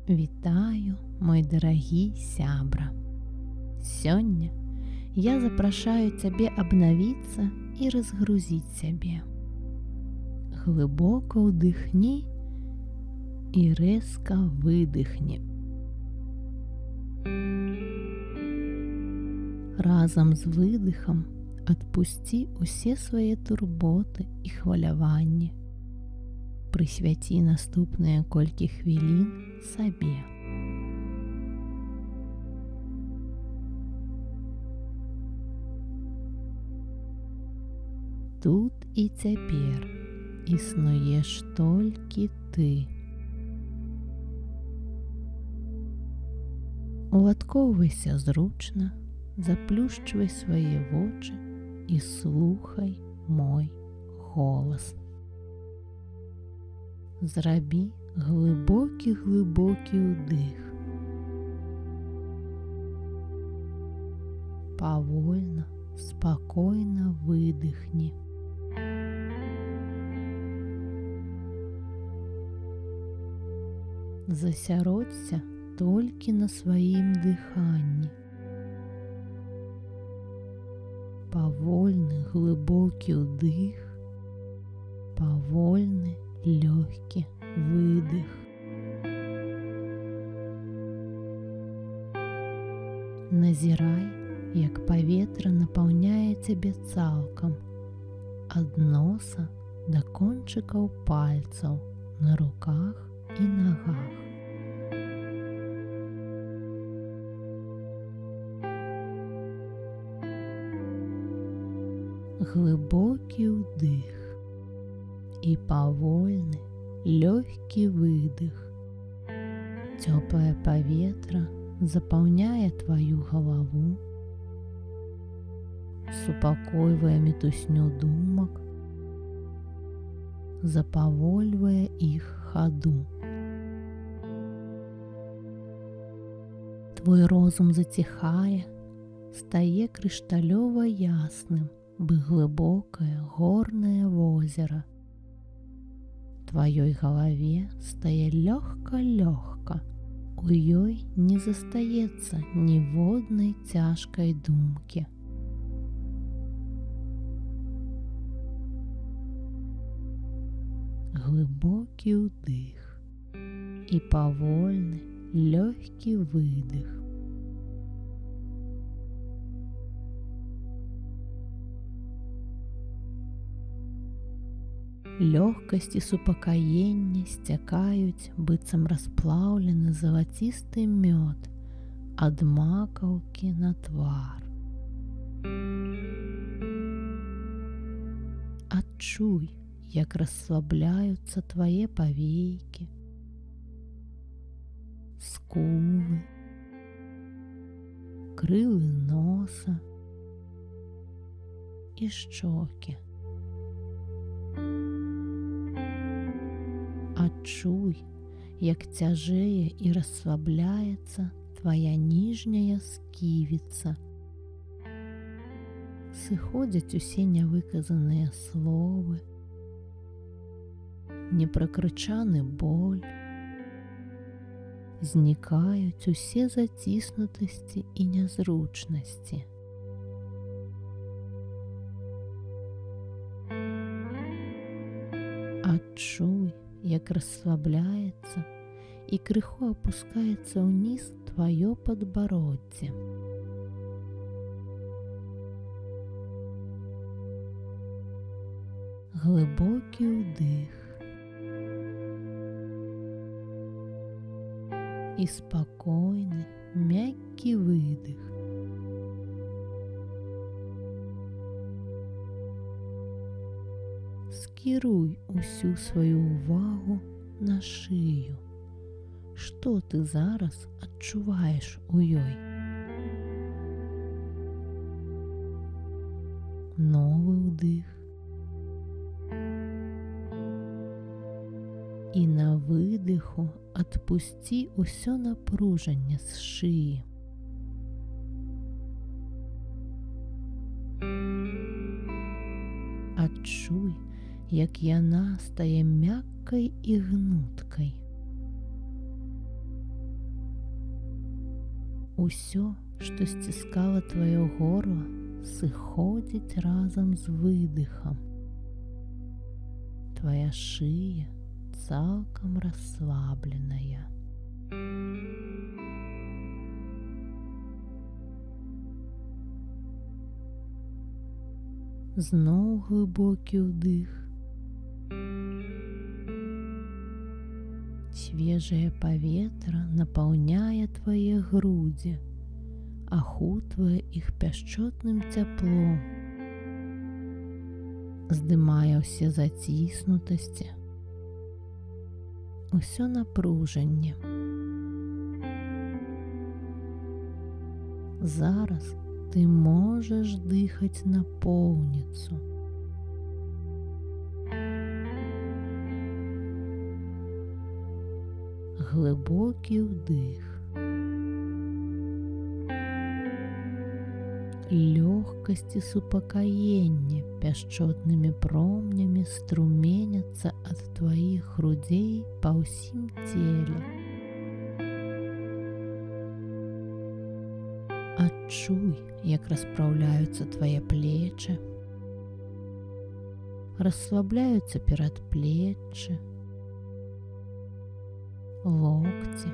Вітаю, мой дарагі сябра! Сёння я запрашаю цябе абнавіцца і разгрузіць сябе. Глыбока ўдыхні і рэзка выдыхні. Разам з выдыхам адпусці ўсе свае турботы і хваляванні. Прысвяці наступныя колькі хвілін сабе. Тут і цяпер існуеш толькі ты. Уладкоўвайся зручна, заплюшчвай свае вочы і слухай мой голас. Зрабі глыбокі ўдых. Павольна, спакойна выдыхні. Засяродзься толькі на сваім дыханні. Павольны глыбокі ўдых, павольны лёгкі выдых. Назірай, як паветра напаўняе цябе цалкам ад носа да кончыкаў пальцаў на руках і нагах. Глыбокі ўдых і павольны, лёгкі выдых. Цёплае паветра запаўняе тваю галаву, супакойвае мітусню думак, запавольвае іх хаду. Твой розум заціхае, стае крышталёва ясным, бы глыбокае горнае возера. Тваёй галаве стае лёгка-лёгка, у ёй не застаецца ніводнай цяжкай думкі. Глыбокі ўдых і павольны, лёгкі выдых. Лёгкасць і супакаенне сцякаюць, быццам расплаўлены залацісты мёд ад макаўкі на твар. Адчуй, як расслабляюцца твае павекі, скулы, крылы носа і шчокі. Адчуй, як цяжэе і расслабляецца твая ніжняя сківіца. Сыходзяць усе нявыказаныя словы, непракрычаны боль, знікаюць усе заціснутасці і нязручнасці. Адчуй, як расслабляецца і крыху апускаецца ўніз тваё падбароддзе. Глыбокі ўдых і спакойны, мяккі выдых. Скіруй усю сваю ўвагу на шыю. Што ты зараз адчуваеш у ёй? Новы ўдых. І на выдыху адпусці ўсё напружанне з шыі. Адчуй, як яна стае мяккай і гнуткай. Усё, што сціскала тваё горла, сыходзіць разам з выдыхам. Твая шыя цалкам расслабленая. Зноў глыбокі ўдых. Свежае паветра напаўняе твае грудзі, ахутвае іх пяшчотным цяплом, здымае ўсе заціснутасці, усё напружанне. Зараз ты можаш дыхаць напоўніцу. Глыбокі ўдых. Лёгкасць і супакаенне пяшчотнымі промнямі струменяцца ад тваіх грудзей па ўсім целе. Адчуй, як распраўляюцца твае плечы, расслабляюцца перадплеччы, локці.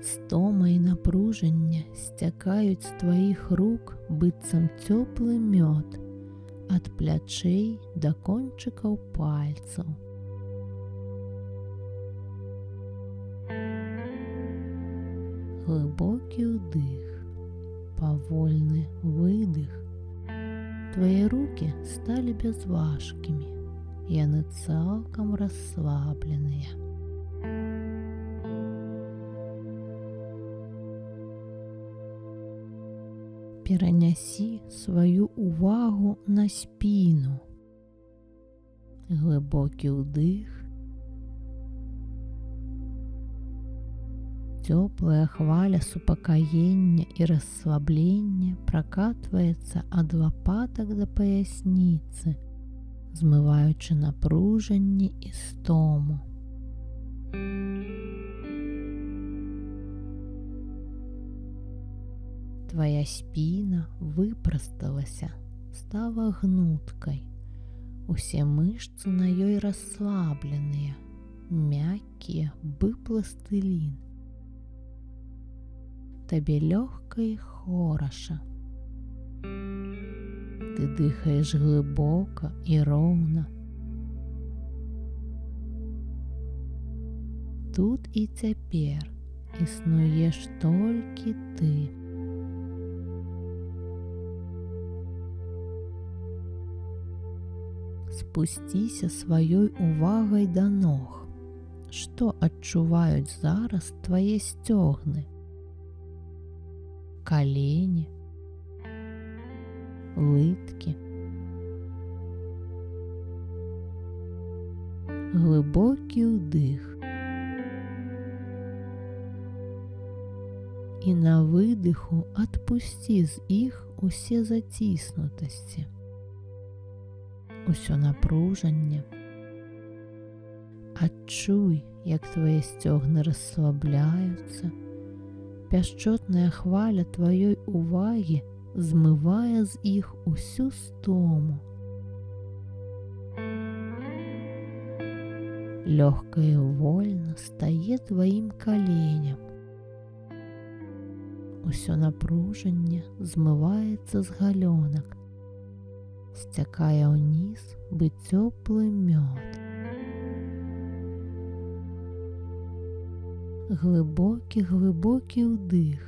Стома і напружанне сцякаюць з тваіх рук быццам цёплы мёд ад плячэй да кончыкаў пальцаў. Глыбокі ўдых, павольны выдых. Твае рукі сталі бязважкімі, яны цалкам расслабленыя. Перанясі сваю увагу на спіну. Глыбокі ўдых. Цёплая хваля супакаення і расслаблення пракатваецца ад лапатак да паясніцы, змываючы напружанне і стому. Твая спіна выпрасталася, стала гнуткай. Усе мышцы на ёй расслабленыя, мяккія, бы пластылін. Табе лёгка і хораша. Ты дыхаеш глыбока і роўна. Тут і цяпер існуеш толькі ты. Спусціся сваёй увагай да ног. Што адчуваюць зараз твае сцёгны? Калені, лыткі. Глыбокі ўдых. І на выдыху адпусці з іх усе заціснутасці, усё напружанне. Адчуй, як твае сцёгны расслабляюцца. Пяшчотная хваля тваёй увагі змывае з іх усю стому. Лёгка і вольна стае тваім каленям. Усё напружанне змываецца з галёнак, сцякае ўніз, бы цёплы мёд. Глыбокі ўдых.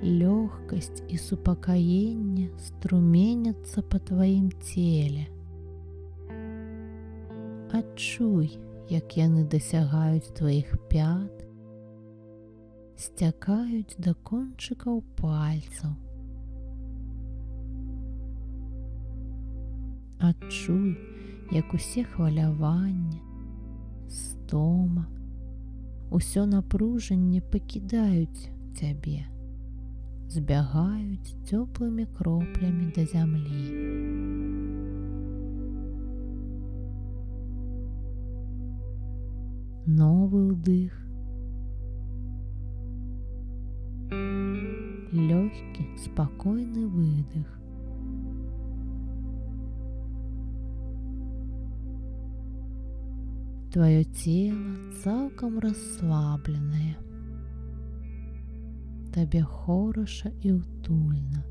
Лёгкасць і супакаенне струменяцца па тваім целе. Адчуй, як яны дасягаюць тваіх пят, сцякаюць да кончыкаў пальцаў. Адчуй, як усе хваляванне, стома, усё напружанне пакідаюць цябе, збягаюць цёплымі кроплямі да зямлі. Новы ўдых. лёгкі, спакойны выдых. Твоё тело цалкам расслабленае. Табе хораша і утульна,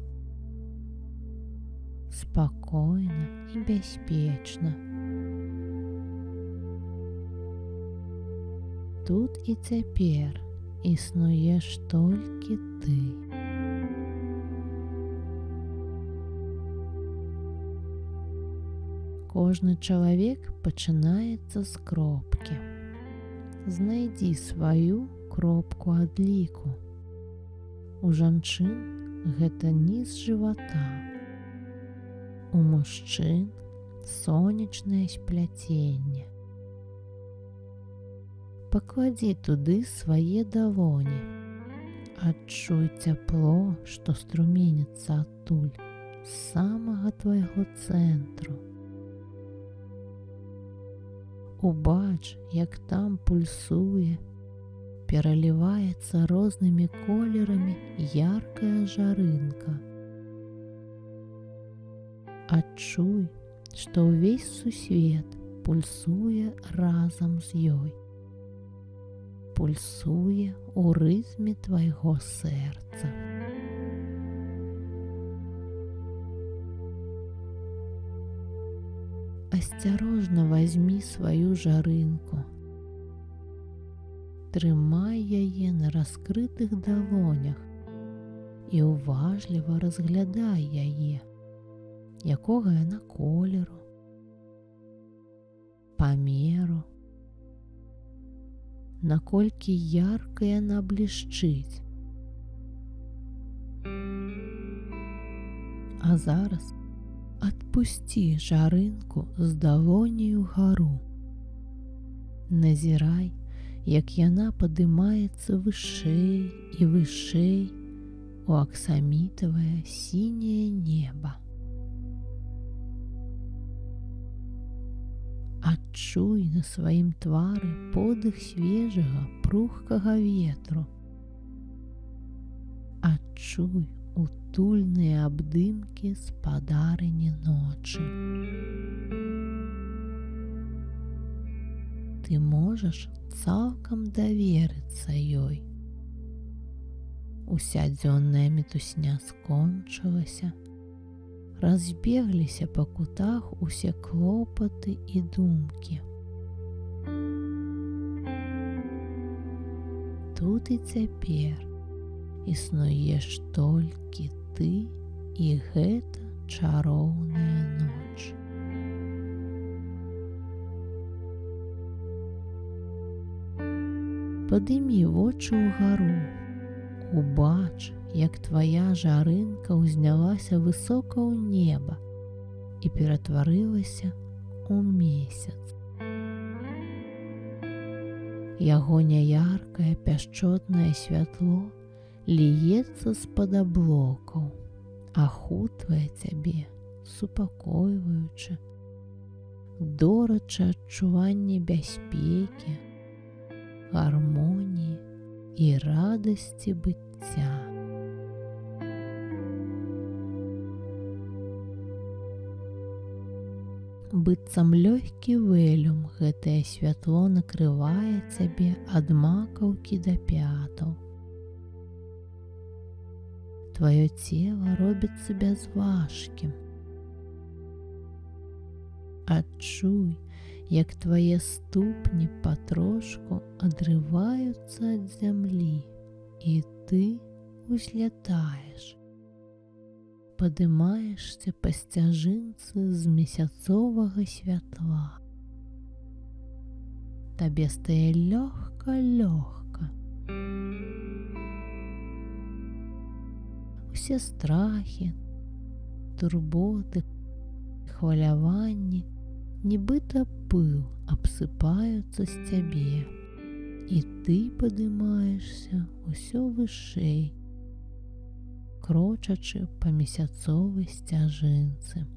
спакойна і бяспечна. Тут і цяпер існуеш толькі ты. Кожны чалавек пачынаецца з кропкі. Знайдзі сваю кропку адліку. У жанчын гэта ніз жывата. У мужчын сонечнае спляценне. Пакладзі туды свае далоні. Адчуй цяпло, што струменіцца адтуль, з самага твайго цэнтру. Убач, як там пульсуе, пераліваецца рознымі колерамі яркая жарынка. Адчуй, што ўвесь сусвет пульсуе разам з ёй. Пульсуе ў рытме твайго сэрца. Асцярожна вазьмі сваю жарынку. Трымай яе на раскрытых далонях і уважліва разглядай яе, якога яна колеру, памеру, наколькі ярка яна блішчыць. А зараз адпусці жарынку з далоні ўгару. Назірай, як яна падымаецца вышэй і вышэй у аксамітавае сіняе неба. Адчуй на сваім твары подых свежага, пругкага ветру. Адчуй утульныя абдымкі спадарыні ночы. Ты можаш цалкам даверыцца ёй. Уся дзённая мітусня скончылася. Разбегліся па кутах усе клопаты і думкі. Тут і цяпер існуеш толькі ты і гэта чароўная ноч. Падымі вочы ўгару. Убач, як твая жарынка ўзнялася высока ў неба і ператварылася ў месяц. Яго няяркае пяшчотнае святло ліецца з-пад аблокаў, ахутвае цябе, супакойваючы, дорачы адчуванне бяспекі, гармоніі і радасці быцця. Быццам лёгкі вэлюм гэтае святло накрывае цябе ад макаўкі да пятаў. Тваё цела робіцца бязважкім. Адчуй, як твае ступні патрошку адрываюцца ад зямлі, і ты узлятаеш. Падымаешся па сцяжынцы з месяцовага святла. Табе стае лёгка-лёгка. Усе страхі, турботы, хваляванні, нібыта пыл абсыпаюцца з цябе, і ты падымаешся ўсё вышэй, крочачы па месяцовай сцяжынцы.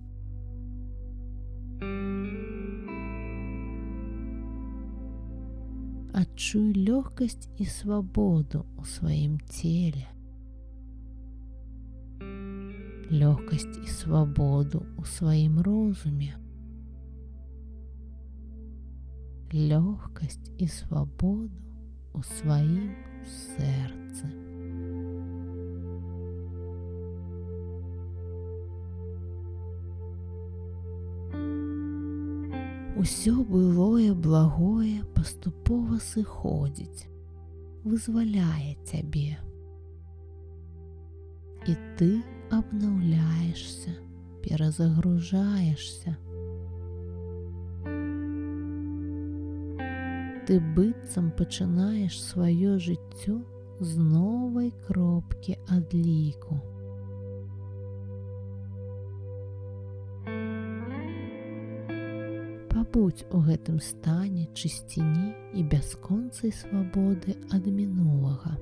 Адчуй лёгкасць і свабоду ў сваім целе. лёгкасць і свабоду ў сваім розуме, лёгкасць і свабоду ў сваім сэрцы. Усё былое благое паступова сыходзіць, вызваляе цябе. І ты абнаўляешся, перазагружаешся. Ты быццам пачынаеш сваё жыццё з новай кропкі адліку. Пабудзь у гэтым стане чысціні і бясконцай свабоды ад мінулага.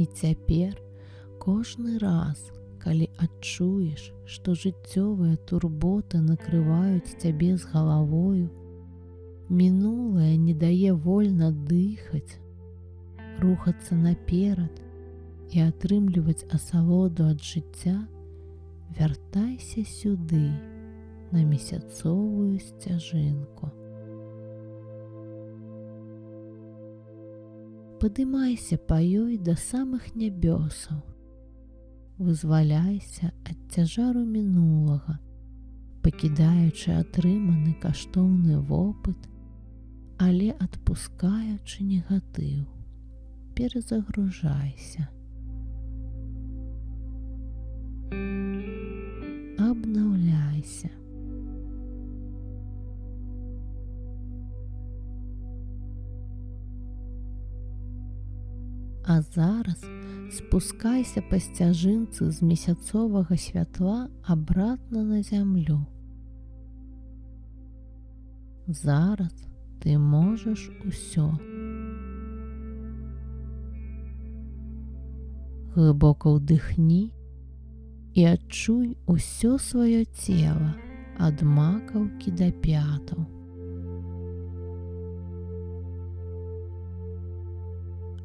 І цяпер кожны раз, калі адчуеш, што жыццёвыя турботы накрываюць цябе з галавою, мінулае не дае вольна дыхаць, рухацца наперад і атрымліваць асалоду ад жыцця, вяртайся сюды, на месяцовую сцяжынку. Падымайся па ёй да самых нябёсаў, вызваляйся ад цяжару мінулага, пакідаючы атрыманы каштоўны вопыт, але адпускаючы негатыў, перазагружайся. Абнаўляйся. А зараз спускайся па сцяжынцы з месяцовага святла абратна на зямлю. Зараз ты можаш усё. Глыбока ўдыхні і адчуй усё сваё цела ад макаўкі да пятаў.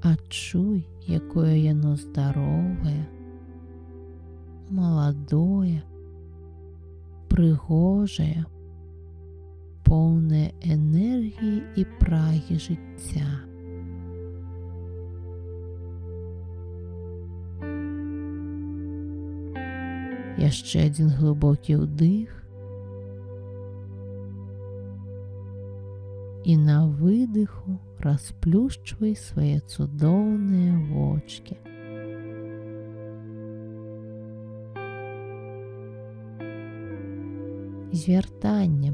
Адчуй, якое яно здаровае, маладое, прыгожае, поўнае энергіі і прагі жыцця. Яшчэ адзін глыбокі ўдых і на выдыху расплюшчвай свае цудоўныя вочкі. З вяртаннем